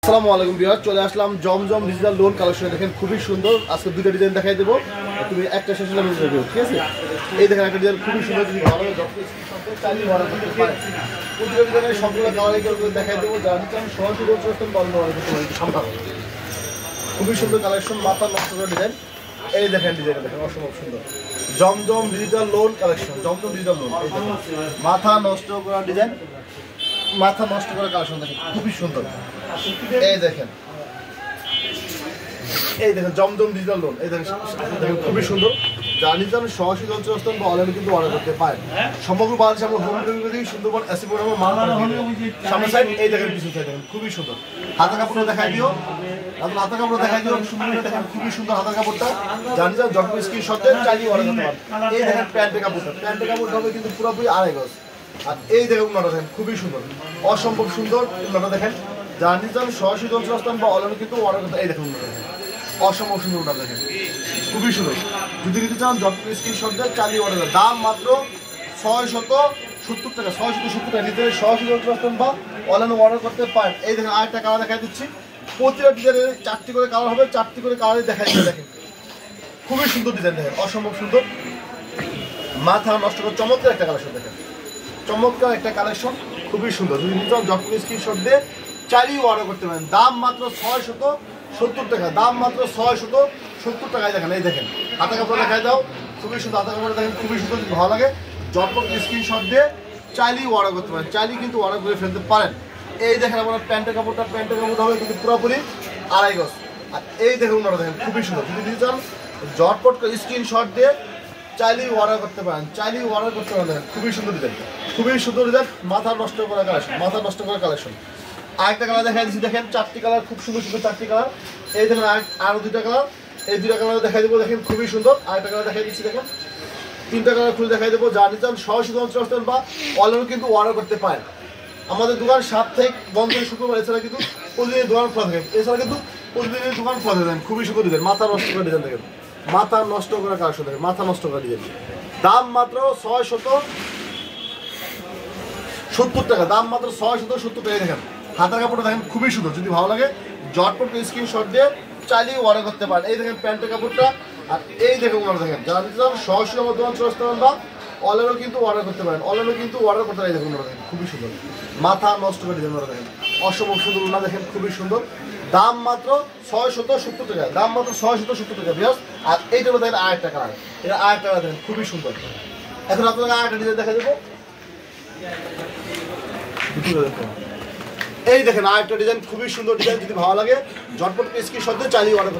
আসসালামু আলাইকুম ভিউয়ার, চলে আসলাম জমজম ডিজিটাল লোন কালেকশনে। দেখেন খুবই সুন্দর, আজকে দুইটা ডিজাইন দেখাই দেবো, তুমি একটা শেষে আমি দেবো, ঠিক আছে? এই দেখেন একটা ডিজাইন খুবই সুন্দর, যদি ভালো প্রতিটা ডিজাইনের সবগুলো কালার দেখাই দেবো, যা হচ্ছে আমি সরাসরি সম্ভব। খুবই সুন্দর কালেকশন, মাথা নষ্ট করা ডিজাইন। এই দেখেন ডিজাইন দেখেন অসম্ভব সুন্দর, জমজম ডিজিটাল লোন কালেকশন, জমজম ডিজিটাল লোন। মাথা নষ্ট করা ডিজাইন, মাথা নষ্ট করা কালেকশন দেখেন খুবই সুন্দর। এই দেখেন জমজম ডিজিটাল লোন, এই দেখেন খুবই সুন্দর। জানি তো আমি সরাসরি অঞ্চল বা অনলাইনে কিন্তু অর্ডার করতে পারেন। সমগ্র বাংলাদেশে আমরা হোম ডেলিভারি সুন্দরবন এসি প্রোগ্রামে মাল সামনে সাইড। এই দেখেন পিছন সাইড দেখেন খুবই সুন্দর। হাতের কাপড়টা দেখাই দিও, হাতের কাপড় দেখাই দিও, সুন্দর দেখেন খুবই সুন্দর হাতের কাপড়টা। জানি তো যখন স্ক্রিনশট দেন চাইলে অর্ডার করতে পারেন। এই দেখেন প্যান্টের কাপড়টা, প্যান্টের কাপড়টা হবে কিন্তু পুরোপুরি 2.5 গজ। আর এই দেখেন উন্নটা দেখেন খুবই সুন্দর, অসম্ভব সুন্দর উন্নটা দেখেন। জানি তো আমি সরাসরি অঞ্চল বা অনলাইনে কিন্তু অর্ডার করতে। এই দেখুন উন্নটা দেখেন অসম্ভব সুন্দর উন্নটা দেখেন খুবই সুন্দর। যদি নিতে চান যখন স্ক্রিনশট দেন চাইলে অর্ডার করেন। দাম মাত্র 670 টাকা, 670 টাকা নিতে সরাসরি অঞ্চল বা অনলাইনে অর্ডার করতে পারেন। এই দেখেন আরেকটা কালার দেখাই দিচ্ছি, প্রতিটা ডিজাইনের 4টি করে কালার হবে, 4টি করে কালারই দেখাই দিচ্ছে। দেখেন খুবই সুন্দর ডিজাইন দেখেন অসম্ভব সুন্দর, মাথা নষ্ট করে চমৎকার একটা কালেকশন দেখেন, চমৎকার একটা কালেকশন খুবই সুন্দর। যদি নিতে চান যখন স্ক্রিনশট দিয়ে চাইলেই অর্ডার করতে পারেন। দাম মাত্র 670 টাকা, দাম মাত্র 670 টাকায় দেখেন। এই দেখেন হাতে কাপড় দেখাই দাও, খুবই সুন্দর হাতে কাপড় দেখেন খুবই সুন্দর। যদি ভালো লাগে যখন স্ক্রিনশট দিয়ে চাইলেই অর্ডার করতে পারেন, চাইলেই কিন্তু অর্ডার করে ফেলতে পারেন। এই দেখেন আপনার প্যান্টের কাপড়টা, প্যান্টের কাপড় হবে কিন্তু পুরোপুরি 2.5 গজ। আর এই দেখুন ওনারা দেখেন খুবই সুন্দর। যদি নিতে চান ঝটপট করে স্ক্রিনশট দিয়ে চাইলেই অর্ডার করতে পারেন, চাইলেই অর্ডার করতে পারেন। দেখেন খুবই সুন্দর ডিজাইন, খুবই সুন্দর ডিজাইন, মাথা নষ্ট করা কালেকশন, মাথা নষ্ট করা কালেকশন। আরেকটা কালার দেখাই দিচ্ছি, দেখেন 4টি কালার খুব সুন্দর সুন্দর 4টি কালার। এই দেখেন আরো 2টা কালার, এই 2টা কালার দেখাই দেবো, দেখেন খুবই সুন্দর। আরেকটা কালার দেখাই দিচ্ছি, দেখেন 3টা কালার খুলে দেখাই দেবো। যা নিতে চান সরাসরি অঞ্চল বা অনলাইনে কিন্তু অর্ডার করতে পারেন। আমাদের দোকান 7 থেকে বন্ধ থেকে শুক্রবার, এছাড়া কিন্তু প্রতিদিনের দোকান খোলা থাকে, এছাড়া কিন্তু প্রতিদিনের দোকান খোলা থাকে। খুবই সুন্দর ডিজাইন, মাথা নষ্ট করা ডিজাইন দেখেন, মাথা নষ্ট করা কালেকশন দেখেন, মাথা নষ্ট করা ডিজাইন। দাম মাত্র 670 টাকা, দাম মাত্র 670 টাকা। দেখেন হাতের কাপড়টা দেখেন খুবই সুন্দর। যদি ভালো লাগে ঝটপট স্ক্রিনশট দিয়ে চাইলেই অর্ডার করতে পারেন। এই দেখেন প্যান্টের কাপড়টা, আর এই দেখেন ওনারা দেখেন যারা নিতে চান সরাসরি আমার দোকান চলে আসতে পারেন বা অনলাইনেও কিন্তু অর্ডার করতে পারেন, অনলাইনেও কিন্তু অর্ডার করতে পারেন। এই দেখুন ওনারা দেখেন খুবই সুন্দর, মাথা নষ্ট করে ডিজাইন ওনারা দেখেন অসম্ভব সুন্দর ওনারা দেখেন খুবই সুন্দর। দাম মাত্র 670 টাকা, দাম মাত্র 670 টাকা বিয়াস। আর এইটার দেখেন আরেকটা কালার, এটা আরেকটা কালার দেখেন খুবই সুন্দর। এখন আপনাকে আরেকটা ডিজাইন দেখা দেবো, এই দেখেন আরেকটা ডিজাইন খুবই সুন্দর ডিজাইন। যদি ভালো লাগে ঝটপট স্ক্রিনশট দিয়ে চাইলেই অর্ডার